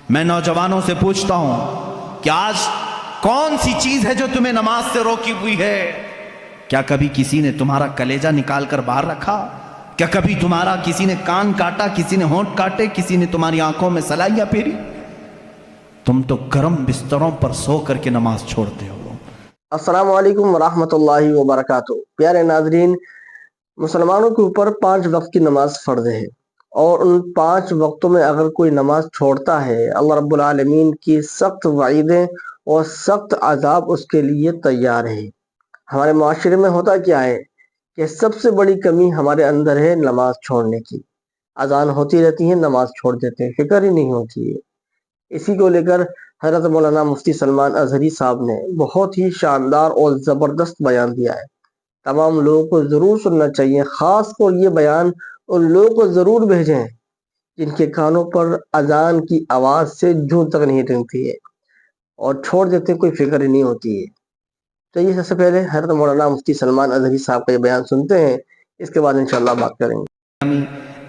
میں نوجوانوں سے پوچھتا ہوں کہ آج کون سی چیز ہے جو تمہیں نماز سے روکی ہوئی ہے؟ کیا کبھی کسی نے تمہارا کلیجہ نکال کر باہر رکھا؟ کیا کبھی تمہارا کسی نے کان کاٹا، کسی نے ہونٹ کاٹے، کسی نے تمہاری آنکھوں میں سلائیاں پھیری؟ تم تو گرم بستروں پر سو کر کے نماز چھوڑتے ہو۔ السلام علیکم ورحمۃ اللہ وبرکاتہ۔ پیارے ناظرین، مسلمانوں کے اوپر 5 وقت کی نماز فرض ہے، اور ان 5 وقتوں میں اگر کوئی نماز چھوڑتا ہے، اللہ رب العالمین کی سخت وعیدیں اور سخت عذاب اس کے لیے تیار ہے۔ ہمارے معاشرے میں ہوتا کیا ہے کہ سب سے بڑی کمی ہمارے اندر ہے نماز چھوڑنے کی۔ اذان ہوتی رہتی ہے، نماز چھوڑ دیتے ہیں، فکر ہی نہیں ہوتی ہے۔ اسی کو لے کر حضرت مولانا مفتی سلمان اظہری صاحب نے بہت ہی شاندار اور زبردست بیان دیا ہے۔ تمام لوگوں کو ضرور سننا چاہیے، خاص طور یہ بیان ان لوگوں کو ضرور بھیجیں جن کے کانوں پر اذان کی آواز سے جوں تک نہیں رنگتی ہے اور چھوڑ دیتے ہیں، کوئی فکر ہی نہیں ہوتی ہے۔ تو یہ سب سے پہلے حضرت مولانا مفتی سلمان اظہری صاحب کا یہ بیان سنتے ہیں، اس کے بعد انشاءاللہ بات کریں گے۔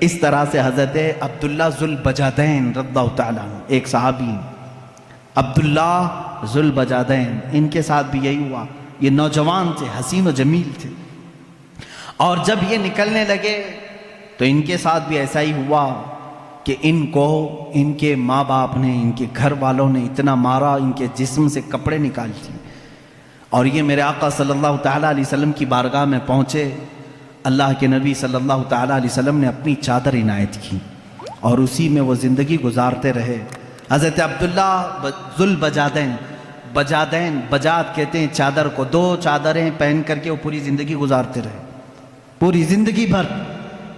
اس طرح سے حضرت عبداللہ ذوالبجادین رضی اللہ تعالیٰ عنہ، ایک صحابی عبداللہ ذوالبجادین، ان کے ساتھ بھی یہی ہوا۔ یہ نوجوان تھے، حسین و جمیل تھے، اور جب یہ نکلنے لگے تو ان کے ساتھ بھی ایسا ہی ہوا کہ ان کو ان کے ماں باپ نے، ان کے گھر والوں نے اتنا مارا، ان کے جسم سے کپڑے نکال دیے، اور یہ میرے آقا صلی اللہ تعالیٰ علیہ وسلم کی بارگاہ میں پہنچے۔ اللہ کے نبی صلی اللہ تعالیٰ علیہ وسلم نے اپنی چادر عنایت کی اور اسی میں وہ زندگی گزارتے رہے۔ حضرت عبداللہ ذوالبجادین، بجادین، بجاد کہتے ہیں چادر کو، 2 چادریں پہن کر کے وہ پوری زندگی گزارتے رہے، پوری زندگی بھر،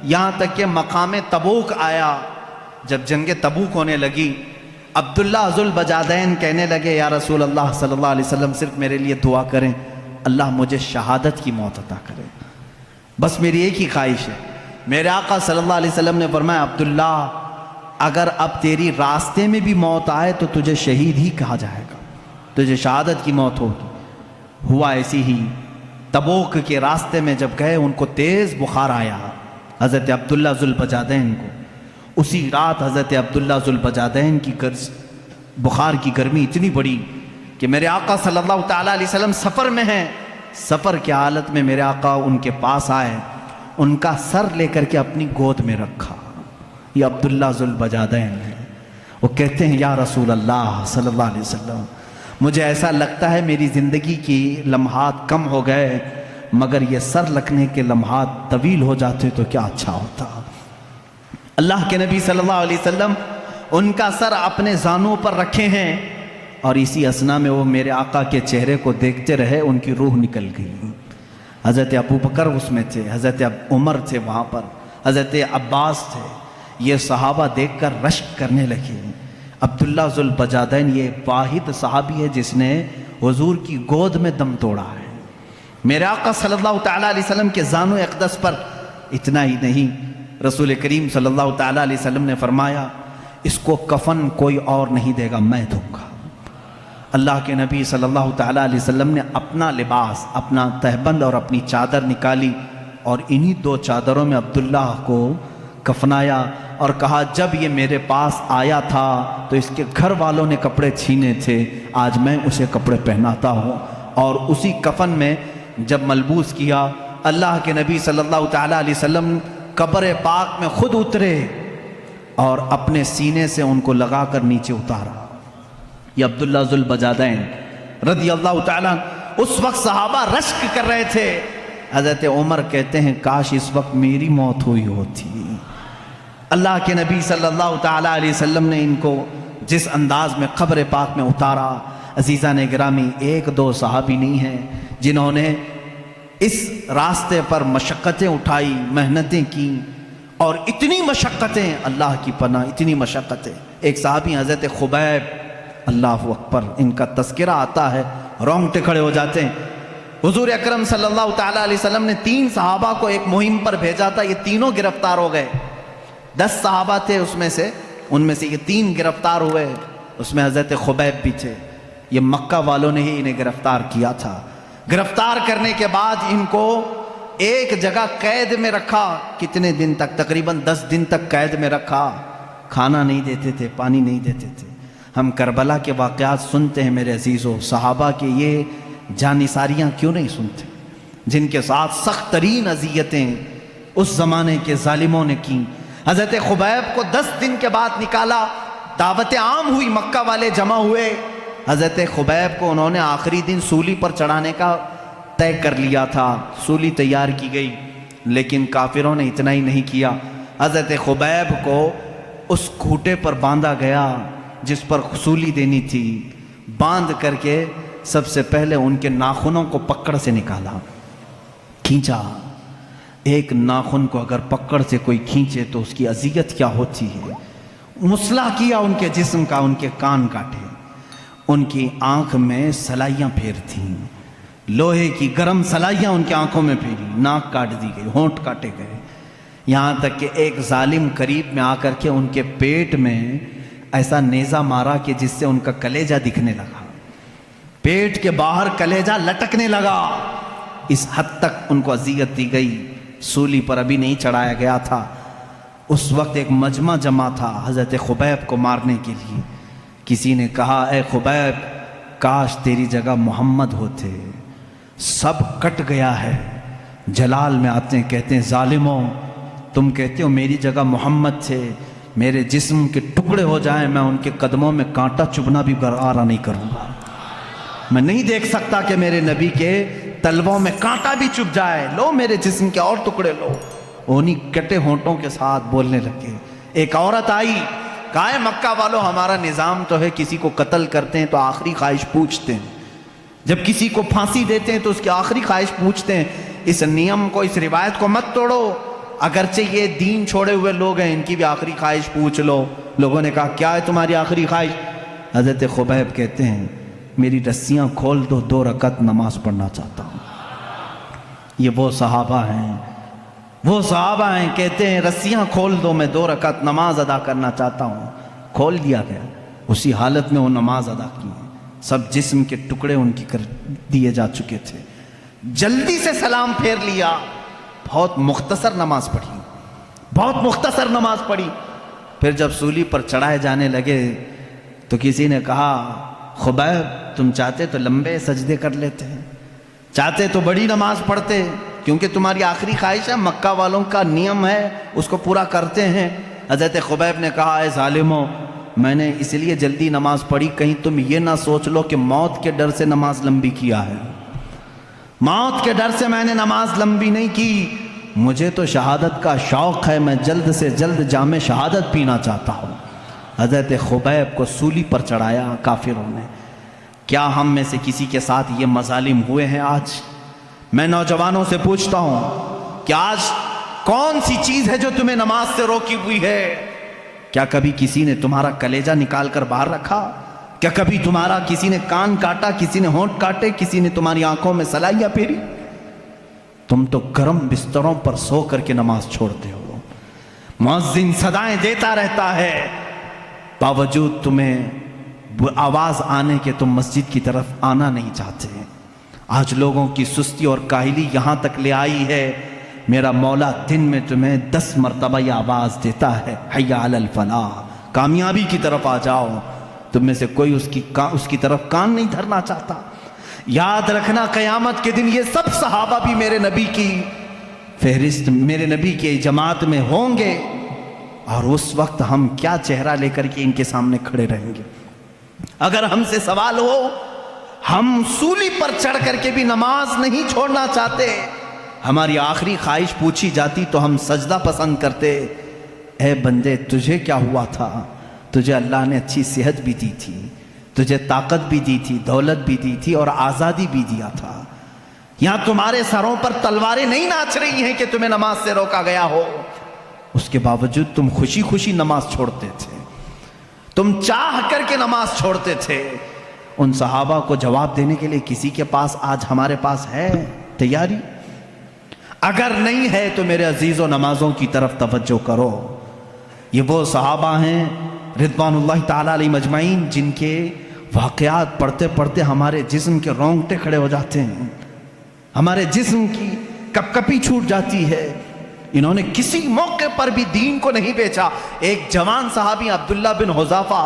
یہاں تک کہ مقام تبوک آیا۔ جب جنگ تبوک ہونے لگی، عبداللہ ذوالبجادین کہنے لگے، یا رسول اللہ صلی اللہ علیہ وسلم، صرف میرے لیے دعا کریں، اللہ مجھے شہادت کی موت عطا کرے، بس میری ایک ہی خواہش ہے۔ میرے آقا صلی اللہ علیہ وسلم نے فرمایا، عبداللہ اگر اب تیری راستے میں بھی موت آئے تو تجھے شہید ہی کہا جائے گا، تجھے شہادت کی موت ہوگی۔ ہوا ایسی ہی، تبوک کے راستے میں جب گئے ان کو تیز بخار آیا، حضرت عبداللہ ذوالبجادین کو۔ اسی رات حضرت عبداللہ ذوالبجادین کی بخار کی گرمی اتنی بڑی کہ میرے آقا صلی اللہ تعالیٰ علیہ وسلم سفر میں ہیں، سفر کی حالت میں میرے آقا ان کے پاس آئے، ان کا سر لے کر کے اپنی گود میں رکھا۔ یہ عبداللہ ذوالبجادین ہے۔ وہ کہتے ہیں، یا رسول اللہ صلی اللہ علیہ وسلم، مجھے ایسا لگتا ہے میری زندگی کی لمحات کم ہو گئے، مگر یہ سر رکھنے کے لمحات طویل ہو جاتے تو کیا اچھا ہوتا۔ اللہ کے نبی صلی اللہ علیہ وسلم ان کا سر اپنے زانوں پر رکھے ہیں، اور اسی اثنا میں وہ میرے آقا کے چہرے کو دیکھتے رہے، ان کی روح نکل گئی۔ حضرت ابو بکر اس میں تھے، حضرت عمر تھے وہاں پر، حضرت عباس تھے۔ یہ صحابہ دیکھ کر رشک کرنے لگے۔ عبداللہ ذوالبجادین یہ واحد صحابی ہے جس نے حضور کی گود میں دم توڑا ہے۔ میرے آقا صلی اللہ تعالیٰ علیہ وسلم کے زانو اقدس پر اتنا ہی نہیں، رسول کریم صلی اللہ تعالیٰ علیہ وسلم نے فرمایا، اس کو کفن کوئی اور نہیں دے گا، میں دوں گا۔ اللہ کے نبی صلی اللہ تعالیٰ علیہ وسلم نے اپنا لباس، اپنا تہبند اور اپنی چادر نکالی، اور انہی 2 چادروں میں عبداللہ کو کفنایا، اور کہا، جب یہ میرے پاس آیا تھا تو اس کے گھر والوں نے کپڑے چھینے تھے، آج میں اسے کپڑے پہناتا ہوں۔ اور اسی کفن میں جب ملبوس کیا، اللہ کے نبی صلی اللہ تعالیٰ علیہ وسلم قبر پاک میں خود اترے اور اپنے سینے سے ان کو لگا کر نیچے اتارا۔ یہ عبداللہ ذوالبجادین رضی اللہ تعالیٰ، اس وقت صحابہ رشک کر رہے تھے۔ حضرت عمر کہتے ہیں، کاش اس وقت میری موت ہوئی ہوتی۔ اللہ کے نبی صلی اللہ تعالیٰ علیہ وسلم نے ان کو جس انداز میں قبر پاک میں اتارا، عزیزان گرامی، 1-2 صحابی نہیں ہیں جنہوں نے اس راستے پر مشقتیں اٹھائی، محنتیں کی، اور اتنی مشقتیں، اللہ کی پناہ، اتنی مشقتیں۔ ایک صحابی حضرت خبیب، اللہ اکبر، ان کا تذکرہ آتا ہے رونگٹے کھڑے ہو جاتے ہیں۔ حضور اکرم صلی اللہ تعالیٰ علیہ وسلم نے 3 صحابہ کو ایک مہم پر بھیجا تھا، یہ تینوں گرفتار ہو گئے۔ 10 صحابہ تھے اس میں سے، ان میں سے یہ 3 گرفتار ہوئے، اس میں حضرت خبیب بھی تھے۔ یہ مکہ والوں نے ہی انہیں گرفتار کیا تھا۔ گرفتار کرنے کے بعد ان کو ایک جگہ قید میں رکھا، کتنے دن تک؟ تقریباً 10 دن تک قید میں رکھا۔ کھانا نہیں دیتے تھے، پانی نہیں دیتے تھے، ہم کربلا کے واقعات سنتے ہیں میرے عزیزوں، صحابہ کے یہ جانثاریاں کیوں نہیں سنتے جن کے ساتھ سخت ترین اذیتیں اس زمانے کے ظالموں نے کی؟ حضرت خبیب کو 10 دن کے بعد نکالا، دعوت عام ہوئی، مکہ والے جمع ہوئے، حضرت خبیب کو انہوں نے آخری دن سولی پر چڑھانے کا طے کر لیا تھا، سولی تیار کی گئی، لیکن کافروں نے اتنا ہی نہیں کیا، حضرت خبیب کو اس کھوٹے پر باندھا گیا جس پر سولی دینی تھی، باندھ کر کے سب سے پہلے ان کے ناخنوں کو پکڑ سے نکالا، کھینچا۔ ایک ناخن کو اگر پکڑ سے کوئی کھینچے تو اس کی اذیت کیا ہوتی ہے، مسئلہ کیا ان کے جسم کا، ان کے کان کاٹے، ان کی آنکھ میں سلائیاں پھیرتیں، لوہے کی گرم سلائیاں ان کی آنکھوں میں پھیری، ناک کاٹ دی گئی، ہونٹ کاٹے گئے، یہاں تک کہ ایک ظالم قریب میں آ کر کے ان کے پیٹ میں ایسا نیزہ مارا کہ جس سے ان کا کلیجہ دکھنے لگا، پیٹ کے باہر کلیجہ لٹکنے لگا، اس حد تک ان کو اذیت دی گئی۔ سولی پر ابھی نہیں چڑھایا گیا تھا، اس وقت ایک مجمع جمع تھا حضرت خبیب کو مارنے کے لیے۔ کسی نے کہا اے خبیب کاش تیری جگہ محمد ہوتے، سب کٹ گیا ہے۔ جلال میں آتے ہیں کہتے ہیں ظالموں تم کہتے ہو میری جگہ محمد تھے، میرے جسم کے ٹکڑے ہو جائیں میں ان کے قدموں میں کانٹا چبھنا بھی گوارا نہیں کروں گا، میں نہیں دیکھ سکتا کہ میرے نبی کے تلووں میں کانٹا بھی چبھ جائے، لو میرے جسم کے اور ٹکڑے لو۔ انہی کٹے ہونٹوں کے ساتھ بولنے لگے۔ ایک عورت آئی، کہا ہے مکہ والوں ہمارا نظام تو ہے کسی کو قتل کرتے ہیں تو آخری خواہش پوچھتے ہیں، جب کسی کو پھانسی دیتے ہیں تو اس کی آخری خواہش پوچھتے ہیں، اس نیم کو اس روایت کو مت توڑو، اگرچہ یہ دین چھوڑے ہوئے لوگ ہیں ان کی بھی آخری خواہش پوچھ لو۔ لوگوں نے کہا کیا ہے تمہاری آخری خواہش؟ حضرت خبیب کہتے ہیں میری رسیاں کھول دو، 2 رکعت نماز پڑھنا چاہتا ہوں۔ یہ وہ صحابہ ہیں کہتے ہیں رسیاں کھول دو، میں 2 رکعت نماز ادا کرنا چاہتا ہوں۔ کھول دیا گیا، اسی حالت میں وہ نماز ادا کی، سب جسم کے ٹکڑے ان کی کر دیے جا چکے تھے، جلدی سے سلام پھیر لیا، بہت مختصر نماز پڑھی، پھر جب سولی پر چڑھائے جانے لگے تو کسی نے کہا خبیب تم چاہتے تو لمبے سجدے کر لیتے ہیں، چاہتے تو بڑی نماز پڑھتے، کیونکہ تمہاری آخری خواہش ہے، مکہ والوں کا نیم ہے اس کو پورا کرتے ہیں۔ حضرت خبیب نے کہا اے ظالموں میں نے اس لیے جلدی نماز پڑھی کہیں تم یہ نہ سوچ لو کہ موت کے ڈر سے نماز لمبی کیا ہے، موت کے ڈر سے میں نے نماز لمبی نہیں کی، مجھے تو شہادت کا شوق ہے، میں جلد سے جلد جام شہادت پینا چاہتا ہوں۔ حضرت خبیب کو سولی پر چڑھایا کافروں نے۔ کیا ہم میں سے کسی کے ساتھ یہ مظالم ہوئے ہیں آج؟ میں نوجوانوں سے پوچھتا ہوں کہ آج کون سی چیز ہے جو تمہیں نماز سے روکی ہوئی ہے؟ کیا کبھی کسی نے تمہارا کلیجہ نکال کر باہر رکھا؟ کیا کبھی تمہارا کسی نے کان کاٹا، کسی نے ہونٹ کاٹے، کسی نے تمہاری آنکھوں میں سلائیاں پھیری؟ تم تو گرم بستروں پر سو کر کے نماز چھوڑتے ہو، مؤذن صدائیں دیتا رہتا ہے، باوجود تمہیں آواز آنے کے تم مسجد کی طرف آنا نہیں چاہتے۔ آج لوگوں کی سستی اور کاہلی یہاں تک لے آئی ہے، میرا مولا دن میں تمہیں 10 مرتبہ یہ آواز دیتا ہے حی علی الفلاح، کامیابی کی طرف آ جاؤ، تم میں سے کوئی اس کی طرف کان نہیں دھرنا چاہتا۔ یاد رکھنا قیامت کے دن یہ سب صحابہ بھی میرے نبی کی فہرست، میرے نبی کی جماعت میں ہوں گے، اور اس وقت ہم کیا چہرہ لے کر کے ان کے سامنے کھڑے رہیں گے۔ اگر ہم سے سوال ہو، ہم سولی پر چڑھ کر کے بھی نماز نہیں چھوڑنا چاہتے، ہماری آخری خواہش پوچھی جاتی تو ہم سجدہ پسند کرتے۔ اے بندے تجھے کیا ہوا تھا؟ تجھے اللہ نے اچھی صحت بھی دی تھی، تجھے طاقت بھی دی تھی، دولت بھی دی تھی اور آزادی بھی دیا تھا، یہاں تمہارے سروں پر تلواریں نہیں ناچ رہی ہیں کہ تمہیں نماز سے روکا گیا ہو، اس کے باوجود تم خوشی خوشی نماز چھوڑتے تھے، تم چاہ کر کے نماز چھوڑتے تھے۔ ان صحابہ کو جواب دینے کے لیے کسی کے پاس آج ہمارے پاس ہے تیاری؟ اگر نہیں ہے تو میرے عزیزو نمازوں کی طرف توجہ کرو۔ یہ وہ صحابہ ہیں رضوان اللہ تعالیٰ علیہ مجمعین جن کے واقعات پڑھتے پڑھتے ہمارے جسم کے رونگٹے کھڑے ہو جاتے ہیں، ہمارے جسم کی کپ کپی چھوٹ جاتی ہے۔ انہوں نے کسی موقع پر بھی دین کو نہیں بیچا۔ ایک جوان صحابی عبداللہ بن حذافہ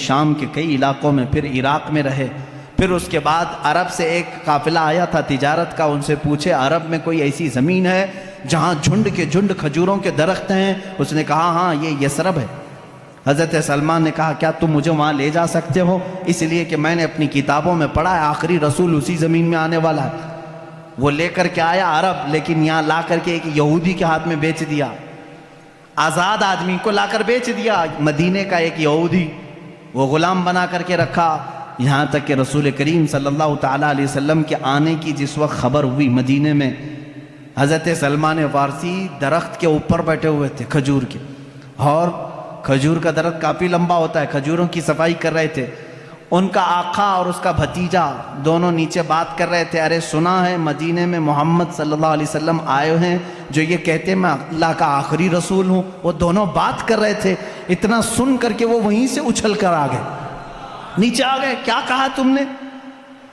شام کے کئی علاقوں میں، پھر عراق میں رہے، پھر اس کے بعد عرب سے ایک قافلہ آیا تھا تجارت کا، ان سے پوچھے عرب میں کوئی ایسی زمین ہے جہاں جھنڈ کے جھنڈ کھجوروں کے درخت ہیں؟ اس نے کہا ہاں یہ یثرب ہے۔ حضرت سلمان نے کہا کیا تم مجھے وہاں لے جا سکتے ہو؟ اس لیے کہ میں نے اپنی کتابوں میں پڑھا ہے آخری رسول اسی زمین میں آنے والا ہے۔ وہ لے کر کے آیا عرب، لیکن یہاں لا کر کے ایک یہودی کے ہاتھ میں بیچ دیا، آزاد آدمی کو لا کر بیچ دیا، مدینے کا ایک یہودی، وہ غلام بنا کر کے رکھا، یہاں تک کہ رسول کریم صلی اللہ تعالیٰ علیہ وسلم کے آنے کی جس وقت خبر ہوئی مدینے میں، حضرت سلمان فارسی درخت کے اوپر بیٹھے ہوئے تھے کھجور کے، اور کھجور کا درخت کافی لمبا ہوتا ہے، کھجوروں کی صفائی کر رہے تھے۔ ان کا آقا اور اس کا بھتیجا دونوں نیچے بات کر رہے تھے، ارے سنا ہے مدینے میں محمد صلی اللہ علیہ وسلم آئے ہیں جو یہ کہتے ہیں میں اللہ کا آخری رسول ہوں۔ وہ دونوں بات کر رہے تھے، اتنا سن کر کے وہ وہیں سے اچھل کر آ گئے، نیچے آ گئے۔ کیا کہا تم نے؟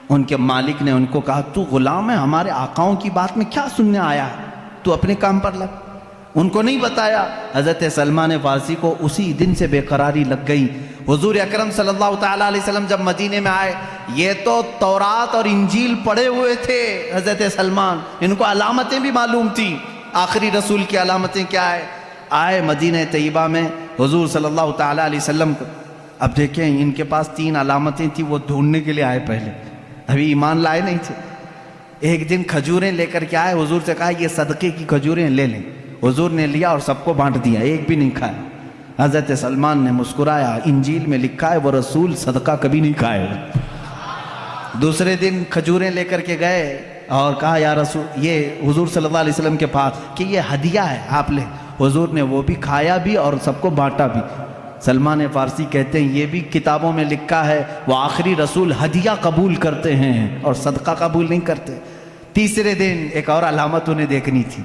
ان کے مالک نے ان کو کہا تو غلام ہے، ہمارے آقاؤں کی بات میں کیا سننے آیا ہے؟ تو اپنے کام پر لگ۔ ان کو نہیں بتایا۔ حضرت سلمان فارسی کو اسی دن سے بے قراری لگ گئی۔ حضور اکرم صلی اللہ تعالیٰ علیہ وسلم جب مدینے میں آئے، یہ تو تورات اور انجیل پڑھے ہوئے تھے حضرت سلمان، ان کو علامتیں بھی معلوم تھیں، آخری رسول کی علامتیں کیا ہے۔ آئے مدینہ طیبہ میں حضور صلی اللہ تعالیٰ علیہ وسلم کو، اب دیکھیں ان کے پاس 3 علامتیں تھیں، وہ ڈھونڈنے کے لیے آئے، پہلے ابھی ایمان لائے نہیں تھے۔ ایک دن کھجوریں لے کر کے آئے، حضور سے کہا یہ صدقے کی کھجوریں لے لیں۔ حضور نے لیا اور سب کو بانٹ دیا، ایک بھی نہیں کھایا۔ حضرت سلمان نے مسکرایا، انجیل میں لکھا ہے وہ رسول صدقہ کبھی نہیں کھائے۔ دوسرے دن کھجوریں لے کر کے گئے اور کہا یا رسول، یہ حضور صلی اللہ علیہ وسلم کے پاس کہ یہ ہدیہ ہے آپ لیں۔ حضور نے وہ بھی کھایا بھی اور سب کو بانٹا بھی۔ سلمان فارسی کہتے ہیں یہ بھی کتابوں میں لکھا ہے وہ آخری رسول ہدیہ قبول کرتے ہیں اور صدقہ قبول نہیں کرتے۔ تیسرے دن ایک اور علامت انہیں دیکھنی تھی۔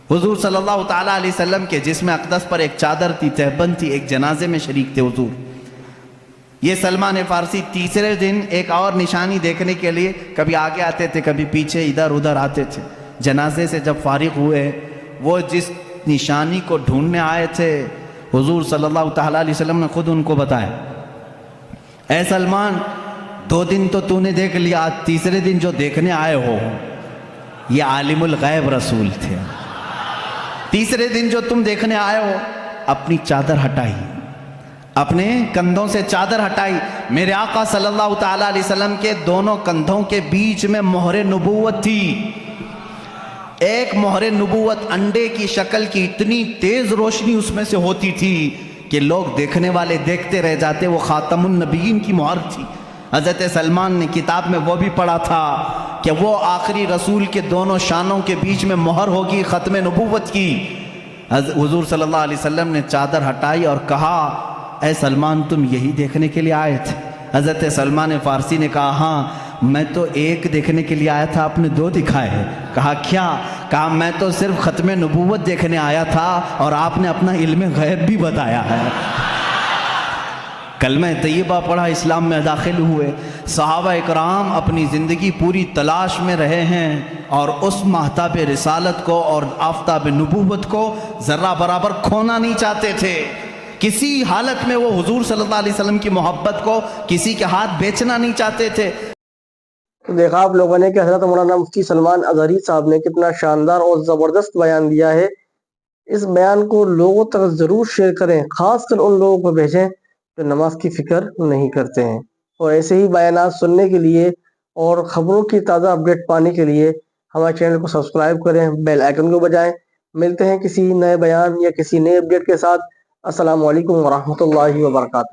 حضور صلی اللہ تعالیٰ علیہ وسلم کے جسم اقدس پر ایک چادر تھی، تہبند تھی، ایک جنازے میں شریک تھے حضور۔ یہ سلمان فارسی تیسرے دن ایک اور نشانی دیکھنے کے لیے کبھی آگے آتے تھے، کبھی پیچھے، ادھر ادھر آتے تھے۔ جنازے سے جب فارغ ہوئے، وہ جس نشانی کو ڈھونڈنے آئے تھے حضور صلی اللہ تعالیٰ علیہ وسلم نے خود ان کو بتایا، اے سلمان 2 دن تو نے دیکھ لیا، آج تیسرے دن جو دیکھنے آئے ہو یہ عالم الغیب رسول تھے۔ تیسرے دن جو تم دیکھنے آئے ہو، اپنی چادر ہٹائی، اپنے کندھوں سے چادر ہٹائی۔ میرے آقا صلی اللہ تعالیٰ علیہ وسلم کے دونوں کندھوں کے بیچ میں مہر نبوت تھی، ایک مہر نبوت انڈے کی شکل کی، اتنی تیز روشنی اس میں سے ہوتی تھی کہ لوگ دیکھنے والے دیکھتے رہ جاتے، وہ خاتم النبیین کی مہر تھی۔ حضرت سلمان نے کتاب میں وہ بھی پڑھا تھا کہ وہ آخری رسول کے دونوں شانوں کے بیچ میں مہر ہوگی ختم نبوت کی۔ حضور صلی اللہ علیہ وسلم نے چادر ہٹائی اور کہا اے سلمان تم یہی دیکھنے کے لیے آئے تھے؟ حضرت سلمان فارسی نے کہا ہاں، میں تو ایک دیکھنے کے لیے آیا تھا، آپ نے 2 دکھائے ہیں۔ کہا کیا؟ کہا میں تو صرف ختم نبوت دیکھنے آیا تھا اور آپ نے اپنا علم غیب بھی بتایا ہے۔ کلمہ طیبہ پڑھا، اسلام میں داخل ہوئے۔ صحابہ اکرام اپنی زندگی پوری تلاش میں رہے ہیں اور اس ماہتاب رسالت کو اور آفتاب نبوت کو ذرہ برابر کھونا نہیں چاہتے تھے۔ کسی حالت میں وہ حضور صلی اللہ علیہ وسلم کی محبت کو کسی کے ہاتھ بیچنا نہیں چاہتے تھے۔ تو دیکھا آپ لوگوں نے کہ حضرت مولانا مفتی سلمان اظہری صاحب نے کتنا شاندار اور زبردست بیان دیا ہے۔ اس بیان کو لوگوں تک ضرور شیئر کریں، خاص کر ان لوگوں کو بھیجیں جو نماز کی فکر نہیں کرتے ہیں۔ اور ایسے ہی بیانات سننے کے لیے اور خبروں کی تازہ اپڈیٹ پانے کے لیے ہمارے چینل کو سبسکرائب کریں، بیل آئیکن کو بجائیں۔ ملتے ہیں کسی نئے بیان یا کسی نئے اپڈیٹ کے ساتھ۔ السلام علیکم ورحمۃ اللہ وبرکاتہ۔